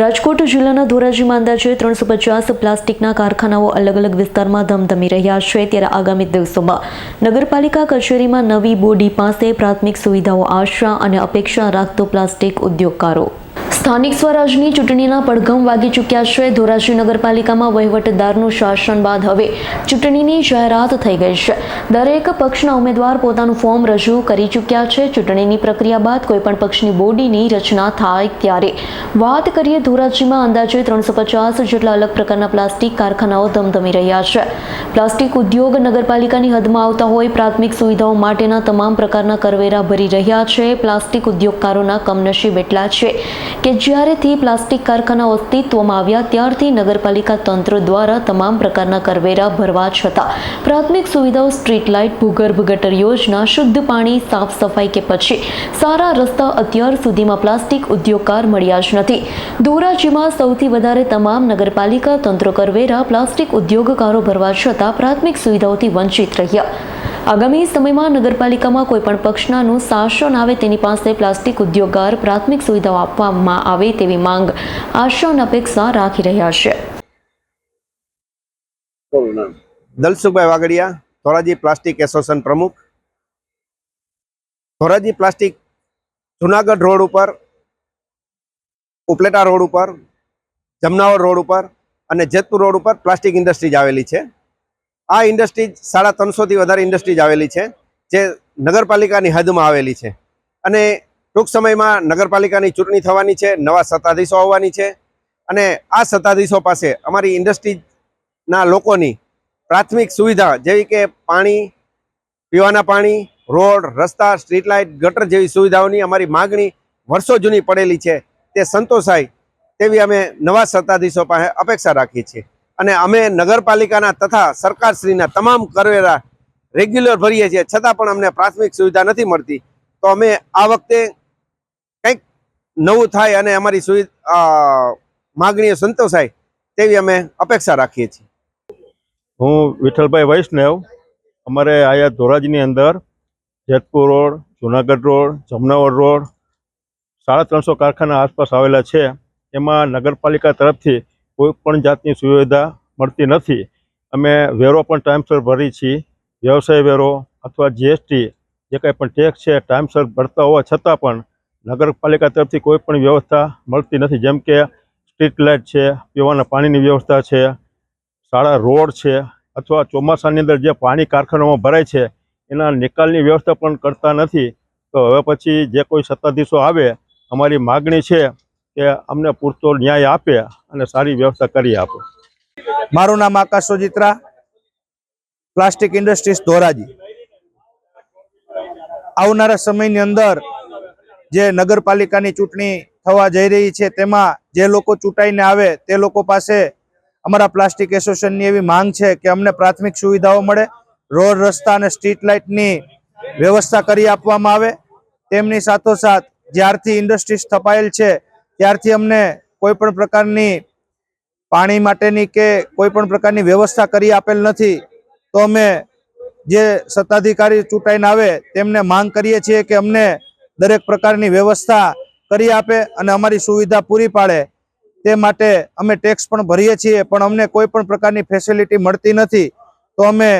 રાજકોટ જિલ્લાના ધોરાજીમાં અંદાજે 350 પ્લાસ્ટિકના કારખાનાઓ અલગ અલગ વિસ્તારમાં ધમધમી રહ્યા છે। ત્યારે આગામી દિવસોમાં નગરપાલિકા કચેરીમાં નવી બોડી પાસે પ્રાથમિક સુવિધાઓ આશા અને અપેક્ષા રાખતો પ્લાસ્ટિક ઉદ્યોગકારો સ્થાનિક સ્વરાજની ચૂંટણીના પડઘમ વાગી ચૂક્યા છે। ધોરાજી નગરપાલિકામાં વહીવટદારનું શાસન બાદ હવે ચૂંટણીની જાહેરાત થઈ ગઈ છે। દરેક પક્ષના ઉમેદવાર પોતાનું ફોર્મ રજૂ કરી ચૂક્યા છે। ચૂંટણીની પ્રક્રિયા બાદ કોઈપણ પક્ષની બોડીની રચના થાય ત્યારે વાત કરીએ ધોરાજીમાં અંદાજે 350 જેટલા અલગ પ્રકારના પ્લાસ્ટિક કારખાનાઓ ધમધમી રહ્યા છે। પ્લાસ્ટિક ઉદ્યોગ નગરપાલિકાની હદમાં આવતા હોય પ્રાથમિક સુવિધાઓ માટેના તમામ પ્રકારના કરવેરા ભરી રહ્યા છે। પ્લાસ્ટિક ઉદ્યોગકારોના કમનસીબ એટલા છે કે જ્યારેથી પ્લાસ્ટિક કારખાનાઓ અસ્તિત્વમાં આવ્યા ત્યારથી નગરપાલિકા તંત્ર દ્વારા તમામ પ્રકારના કરવેરા ભરવા છતાં પ્રાથમિક સુવિધાઓ સ્ટ્રીટ લાઇટ, ભૂગર્ભ ગટર યોજના, શુદ્ધ પાણી, સાફ સફાઈ કે પછી સારા રસ્તા અત્યાર સુધીમાં પ્લાસ્ટિક ઉદ્યોગકાર મળ્યા જ નથી। ધોરાજીમાં સૌથી વધારે તમામ નગરપાલિકા તંત્ર કરવેરા પ્લાસ્ટિક ઉદ્યોગકારો ભરવા છતાં પ્રાથમિક સુવિધાઓથી વંચિત રહ્યા। આગામી સમયમાં નગરપાલિકામાં કોઈપણ પક્ષનાનું શાસન આવે તેની પાસે પ્લાસ્ટિક ઉદ્યોગકાર પ્રાથમિક સુવિધાઓ આપવામાં આવે તેવી માંગ આશા અને અપેક્ષા રાખી રહ્યા છે। દલસુખભાઈ વાગડિયા, ધોરાજી પ્લાસ્ટિક એસોસિએશન પ્રમુખ। ધોરાજી પ્લાસ્ટિક જુનાગઢ રોડ ઉપર, ઉપલેટા રોડ ઉપર, જમનાવર રોડ ઉપર અને જેતપુર રોડ ઉપર પ્લાસ્ટિક ઇન્ડસ્ટ્રીઝ આવેલી છે। આ ઇન્ડસ્ટ્રીઝ 350 થી વધારે ઇન્ડસ્ટ્રીઝ આવેલી છે જે નગરપાલિકાની હદમાં આવેલી છે અને ટૂંક સમયમાં નગરપાલિકાની ચૂંટણી થવાની છે, નવા સત્તાધીશો આવવાની છે અને આ સત્તાધીશો પાસે અમારી ઇન્ડસ્ટ્રીઝના લોકોની પ્રાથમિક સુવિધા જેવી કે પાણી, પીવાના પાણી, રોડ, રસ્તા, સ્ટ્રીટ લાઇટ, ગટર જેવી સુવિધાઓની અમારી માગણી વર્ષો જૂની પડેલી છે તે સંતોષાય તેવી અમે નવા સત્તાધીશો પાસે અપેક્ષા રાખીએ છીએ અને અમે નગરપાલિકાના તથા સરકારશ્રીના તમામ કરવેરા રેગ્યુલર ભરીએ છીએ છતાં પણ અમને પ્રાથમિક સુવિધા નથી મળતી। તો અમે આ વખતે કંઈક નવું થાય અને અમારી માગણીઓ સંતોષાય તેવી અમે અપેક્ષા રાખીએ છીએ। હું વિઠ્ઠલભાઈ વૈષ્ણવ, અમારે અહીંયા ધોરાજીની અંદર Jetpur road, Junagadh road, Jamnavar road 350 કારખાના આસપાસ આવેલા છે। એમાં નગરપાલિકા તરફથી કોઈ પણ જાતની સુવિધા મળતી નથી। અમે વેરો પણ ટાઈમસર ભરી છીએ, વ્યવસાય વેરો અથવા જીએસટી જે કંઈ પણ ટેક્સ છે ટાઈમસર ભરતા હોવા છતાં પણ નગરપાલિકા તરફથી કોઈ પણ વ્યવસ્થા મળતી નથી। જેમ કે સ્ટ્રીટ લાઇટ છે, પીવાના પાણીની વ્યવસ્થા છે, સારા રોડ છે અથવા ચોમાસાની અંદર જે પાણી કારખાનામાં ભરાય છે એના નિકાલની વ્યવસ્થા પણ કરતા નથી। તો હવે પછી જે કોઈ સત્તાધીશો આવે, અમારી માગણી છે કે અમને પૂરતો ન્યાય આપે અને સારી વ્યવસ્થા કરી આપે। મારું નામ આકાશ સોજિત્રા, પ્લાસ્ટિક ઇન્ડસ્ટ્રીઝ ધોરાજી। આવનારા સમયની અંદર જે નગરપાલિકાની ચૂંટણી થવા જઈ રહી છે તેમાં જે લોકો ચૂંટાઈને આવે તે લોકો પાસે અમારા પ્લાસ્ટિક એસોસિએશનની એવી માંગ છે કે અમને પ્રાથમિક સુવિધાઓ મળે, રોડ, રસ્તા અને સ્ટ્રીટ લાઇટની વ્યવસ્થા કરી આપવામાં આવે। તેમની સાથોસાથ જ્યારથી ઇન્ડસ્ટ્રીઝ સ્થપાયેલ છે ત્યારથી અમને કોઈ પણ પ્રકારની પાણી માટેની કે કોઈ પણ પ્રકારની વ્યવસ્થા કરી આપેલ નથી। તો અમે જે સત્તાધિકારી ચૂંટાઈને આવે તેમને માંગ કરીએ છીએ કે અમને દરેક પ્રકારની વ્યવસ્થા કરી આપે અને અમારી સુવિધા પૂરી પાડે। તે માટે અમે ટેક્સ પણ ભરીએ છીએ પણ અમને કોઈ પણ પ્રકારની ફેસિલિટી મળતી નથી। તો અમે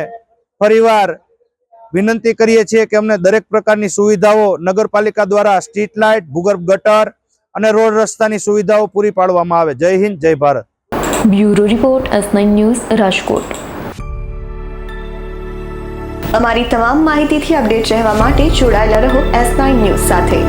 ફરીવાર વિનંતી કરીએ છીએ કે અમને દરેક પ્રકારની સુવિધાઓ નગરપાલિકા દ્વારા સ્ટ્રીટ લાઇટ, ભૂગર્ભ ગટર અને રોડ રસ્તાની સુવિધાઓ પૂરી પાડવામાં આવે। જય હિન્દ, જય Bharat. Bureau report, S9 news, Rajkot. અમારી તમામ માહિતીથી અપડેટ રહેવા માટે જોડાયેલા રહો S9 ન્યૂઝ સાથે।